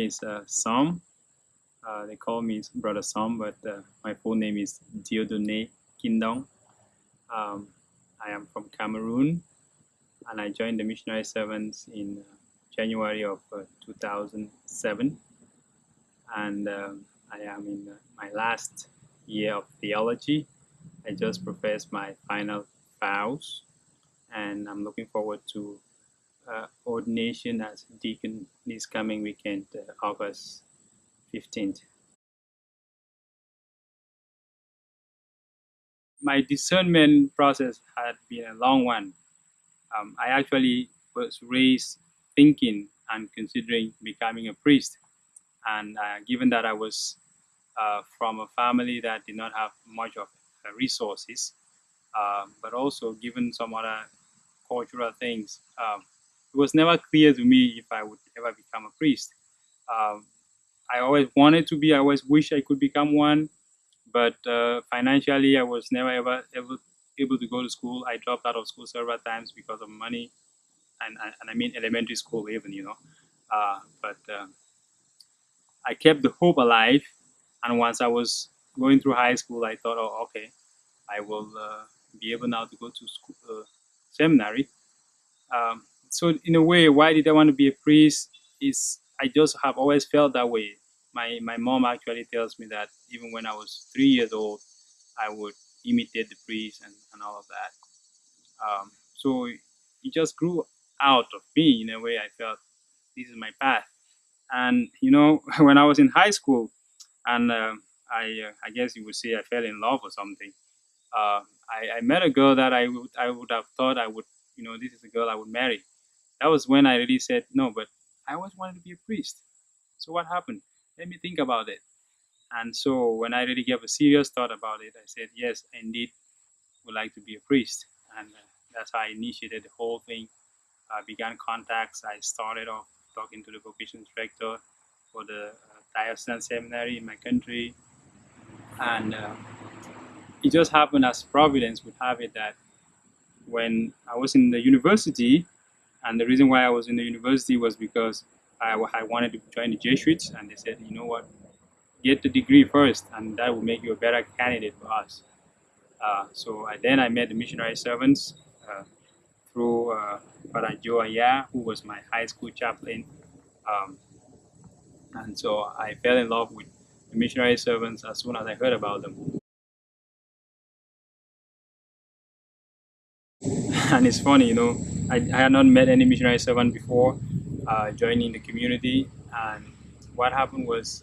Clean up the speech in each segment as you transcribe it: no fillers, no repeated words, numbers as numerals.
is Nsom. They call me Brother Nsom, but my full name is Kindong. Um, I am from Cameroon, and I joined the Missionary Servants in January of 2007. And I am in my last year of theology. I just professed my final vows, and I'm looking forward to ordination as deacon this coming weekend, August 15th. My discernment process had been a long one. I actually was raised thinking and considering becoming a priest. And given that I was from a family that did not have much of resources, but also given some other cultural things, it was never clear to me if I would ever become a priest. Um, I always wanted to be, I always wish I could become one, but financially I was never ever able to go to school. I dropped out of school several times because of money, and I mean elementary school even, but I kept the hope alive, and once I was going through high school, I thought, oh, okay, I will be able now to go to school, seminary. So in a way, why did I want to be a priest? Is I just have always felt that way. My mom actually tells me that even when I was 3 years old, I would imitate the priest and all of that. So it just grew out of me in a way. I felt this is my path. And when I was in high school, and I guess you would say I fell in love or something. I met a girl that I would have thought I would, this is a girl I would marry. That was when I really said no, but I always wanted to be a priest. So what happened? Let me think about it. And so when I really gave a serious thought about it, I said yes, I indeed would like to be a priest, and that's how I initiated the whole thing. I began contacts. I started off talking to the vocation director for the diocesan seminary in my country, and it just happened as Providence would have it that when I was in the university, and the reason why I was in the university was because I wanted to join the Jesuits, and they said, you know what, get the degree first, and that will make you a better candidate for us. Then I met the missionary servants through Father Joe Aya, who was my high school chaplain. Um, and so I fell in love with the missionary servants as soon as I heard about them. And it's funny, I had not met any missionary servant before joining the community. And what happened was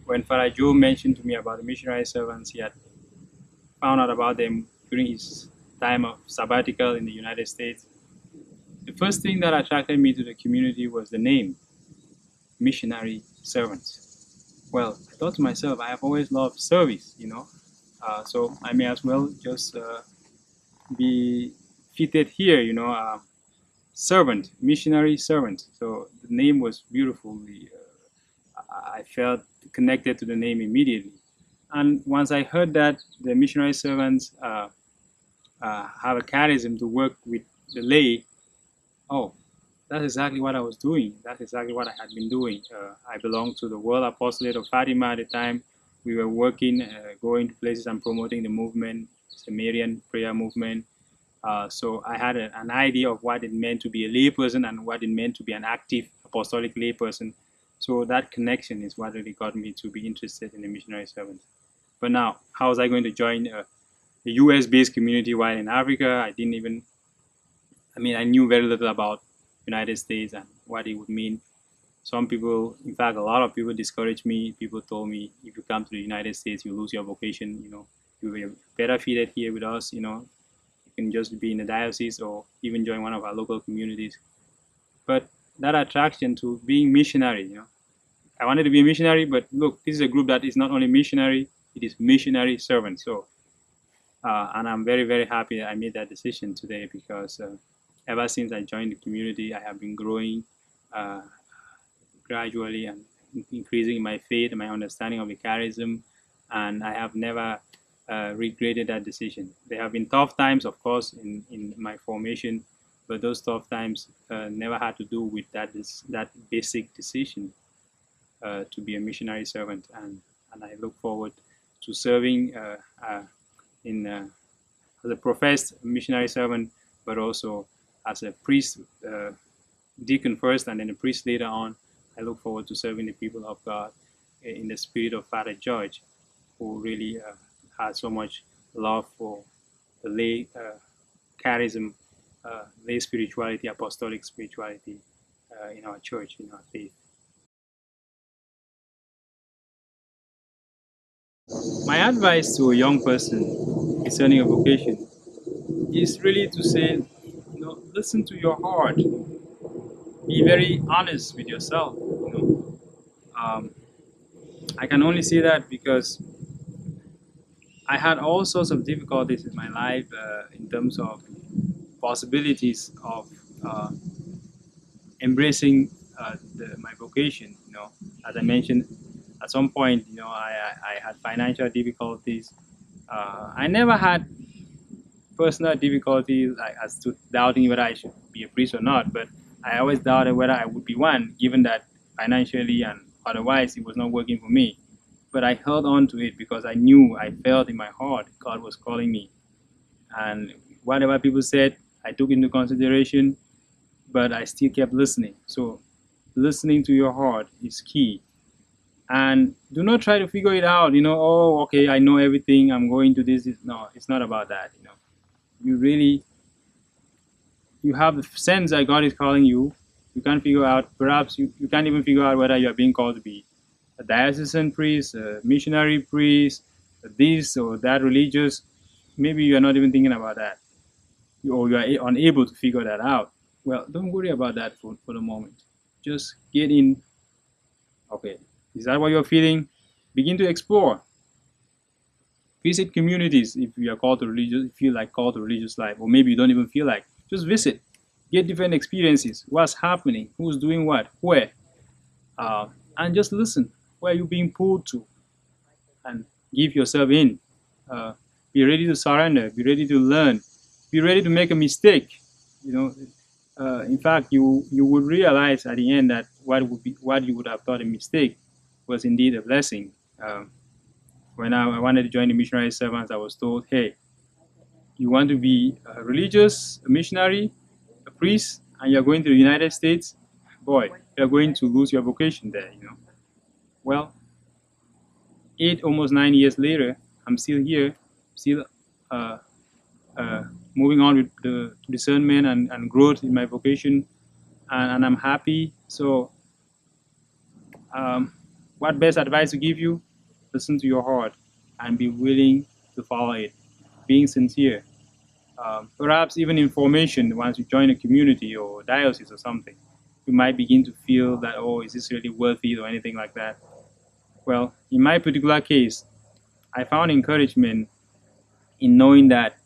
when Father Joe mentioned to me about the missionary servants, he had found out about them during his time of sabbatical in the United States. The first thing that attracted me to the community was the name, missionary servants. Well, I thought to myself, I have always loved service. So I may as well just be fitted here, servant, missionary servant. So the name was beautiful. I felt connected to the name immediately. And once I heard that the missionary servants have a charism to work with the lay, oh, that's exactly what I was doing. That's exactly what I had been doing. I belonged to the World Apostolate of Fatima at the time. We were working, going to places and promoting the movement, Sumerian prayer movement. So I had an idea of what it meant to be a layperson and what it meant to be an active apostolic layperson. So that connection is what really got me to be interested in the missionary servants. But now, how was I going to join a US-based community while in Africa? I knew very little about United States and what it would mean. Some people, in fact, a lot of people discouraged me. People told me, if you come to the United States, you lose your vocation. You'll be better fitted here with us. You can just be in the diocese or even join one of our local communities. But that attraction to being missionary, I wanted to be a missionary, but look, this is a group that is not only missionary, it is missionary servant. So, and I'm very, very happy that I made that decision today because ever since I joined the community, I have been growing gradually and increasing my faith and my understanding of the charism, and I have never regretted that decision. There have been tough times, of course, in my formation, but those tough times never had to do with that basic decision. to be a missionary servant, and I look forward to serving in as a professed missionary servant, but also as a priest, deacon first, and then a priest later on. I look forward to serving the people of God in the spirit of Father George, who really had so much love for the lay charism, lay spirituality, apostolic spirituality in our church, in our faith. My advice to a young person discerning a vocation is really to say, listen to your heart. Be very honest with yourself. I can only say that because I had all sorts of difficulties in my life in terms of possibilities of uh, embracing my vocation. As I mentioned, at some point, I had financial difficulties. I never had personal difficulties like, as to doubting whether I should be a priest or not, but I always doubted whether I would be one, given that financially and otherwise it was not working for me. But I held on to it because I felt in my heart God was calling me. And whatever people said, I took into consideration, but I still kept listening. So listening to your heart is key. And do not try to figure it out, oh, okay, I know everything, I'm going to this. No, it's not about that. You really, you have the sense that God is calling you. You can't figure out, perhaps you can't even figure out whether you are being called to be a diocesan priest, a missionary priest, this or that religious. Maybe you are not even thinking about that, or you are unable to figure that out. Well, don't worry about that for the moment. Just get in. Okay, is that what you're feeling? Begin to explore. Visit communities if you are called to religious, feel like called to religious life, or maybe you don't even feel like. Just visit, get different experiences. What's happening? Who's doing what? Where? And just listen. Where are you being pulled to? And give yourself in. Be ready to surrender. Be ready to learn. Be ready to make a mistake. In fact, you would realize at the end that what you would have thought a mistake was indeed a blessing. When I wanted to join the missionary servants, I was told, hey, you want to be a religious, a missionary, a priest, and you're going to the United States, boy, you're going to lose your vocation there. Well, almost 9 years later, I'm still here, still uh, moving on with the discernment and growth in my vocation, and I'm happy. So, what best advice to give you? Listen to your heart and be willing to follow it, being sincere. Perhaps even in formation, once you join a community or diocese or something, you might begin to feel that, oh, is this really worth it or anything like that? Well, in my particular case, I found encouragement in knowing that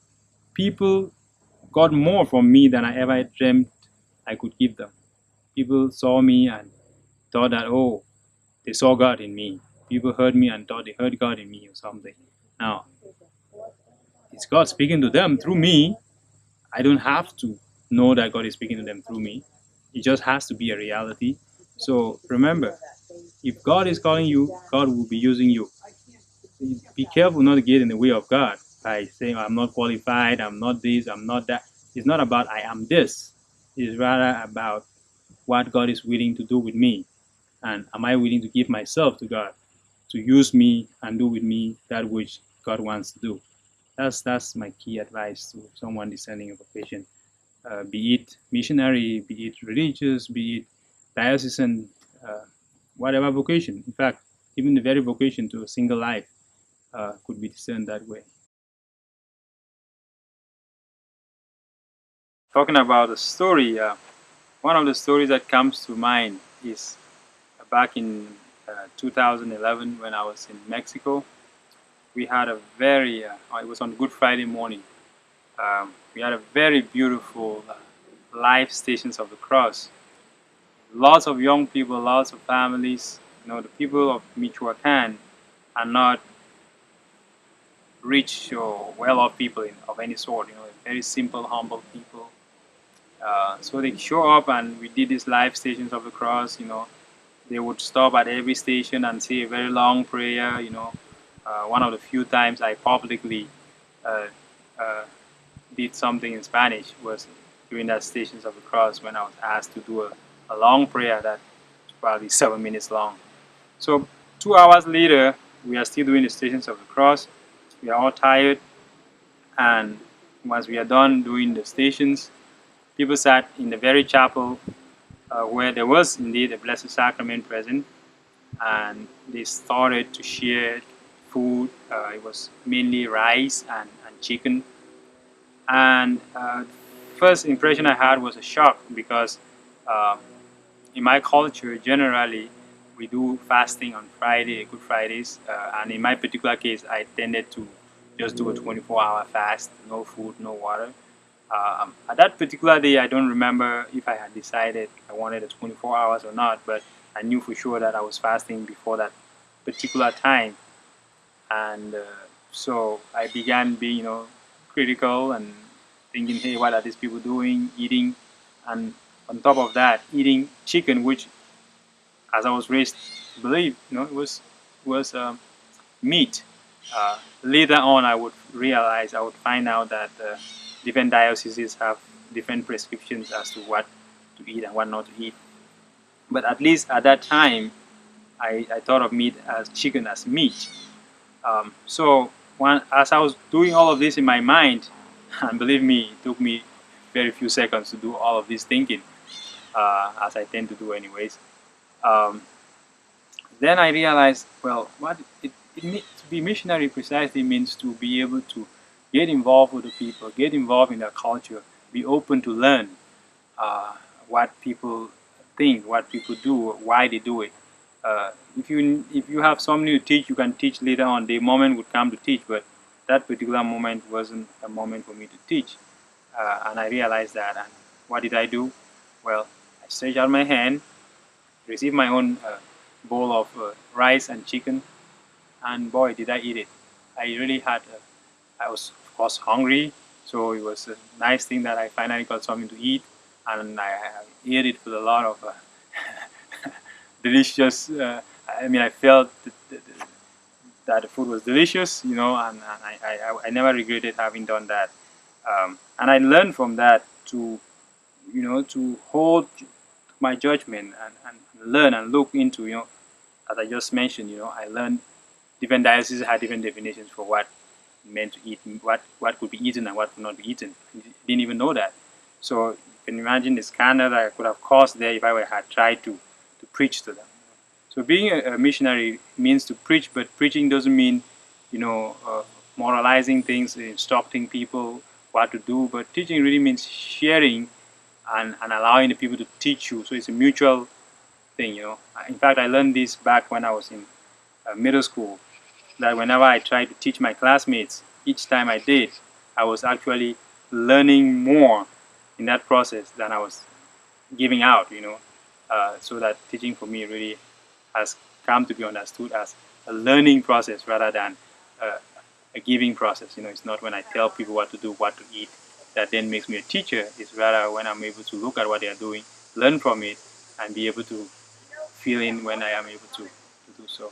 people got more from me than I ever dreamt I could give them. People saw me and thought that, oh, they saw God in me. People heard me and thought they heard God in me or something. Now, it's God speaking to them through me. I don't have to know that God is speaking to them through me. It just has to be a reality. So remember, if God is calling you, God will be using you. Be careful not to get in the way of God by saying, I'm not qualified, I'm not this, I'm not that. It's not about I am this. It's rather about what God is willing to do with me. And am I willing to give myself to God to use me and do with me that which God wants to do? That's my key advice to someone discerning a vocation. Be it missionary, be it religious, be it diocesan, whatever vocation. In fact, even the very vocation to a single life could be discerned that way. Talking about a story, one of the stories that comes to mind is back in 2011 when I was in Mexico. We had a it was on Good Friday morning. We had a very beautiful live Stations of the Cross. Lots of young people, lots of families. The people of Michoacan are not rich or well-off people of any sort. Very simple, humble people. So they show up, and we did these live Stations of the Cross. they would stop at every station and say a very long prayer. One of the few times I publicly uh, uh, did something in Spanish was during that Stations of the Cross when I was asked to do a long prayer that was probably 7 minutes long. So 2 hours later, we are still doing the Stations of the Cross. We are all tired, and once we are done doing the stations, people sat in the very chapel where there was indeed a Blessed Sacrament present, and they started to share food. It was mainly rice and chicken. And first impression I had was a shock because uh, in my culture, generally, we do fasting on Friday, Good Fridays, and in my particular case, I tended to just do a 24-hour fast, no food, no water. At that particular day, I don't remember if I had decided I wanted a 24 hours or not, but I knew for sure that I was fasting before that particular time. And so I began being, critical and thinking, hey, what are these people doing, eating, and on top of that, eating chicken, which, as I was raised to believe, it was meat. Later on, I would find out that different dioceses have different prescriptions as to what to eat and what not to eat. But at least at that time, I thought of meat as chicken as meat. As I was doing all of this in my mind, and believe me, it took me very few seconds to do all of this thinking, as I tend to do anyways. Um, then I realized, well, to be missionary precisely means to be able to get involved with the people, get involved in their culture, be open to learn what people think, what people do, why they do it. If you have something to teach, you can teach later on. The moment would come to teach, but that particular moment wasn't a moment for me to teach. And I realized that. And what did I do? Well, I stretched out my hand, received my own bowl of rice and chicken, and boy, did I eat it! I really had. I was, of course, hungry, so it was a nice thing that I finally got something to eat, and I ate it with a lot of delicious. I felt that the food was delicious, and I never regretted having done that. And I learned from that to hold my judgment and learn and look into, as I just mentioned, I learned different dioceses had different definitions for what meant to eat, what could be eaten and what could not be eaten. I didn't even know that. So you can imagine the scandal that I could have caused there if I had tried to preach to them. So being a missionary means to preach, but preaching doesn't mean, moralizing things, instructing people what to do. But teaching really means sharing and allowing the people to teach you. So it's a mutual thing. In fact, I learned this back when I was in middle school, that whenever I tried to teach my classmates, each time I did, I was actually learning more in that process than I was giving out. So that teaching for me really has come to be understood as a learning process rather than a giving process. It's not when I tell people what to do, what to eat, that then makes me a teacher. It's rather when I'm able to look at what they are doing, learn from it, and be able to fill in when I am able to do so.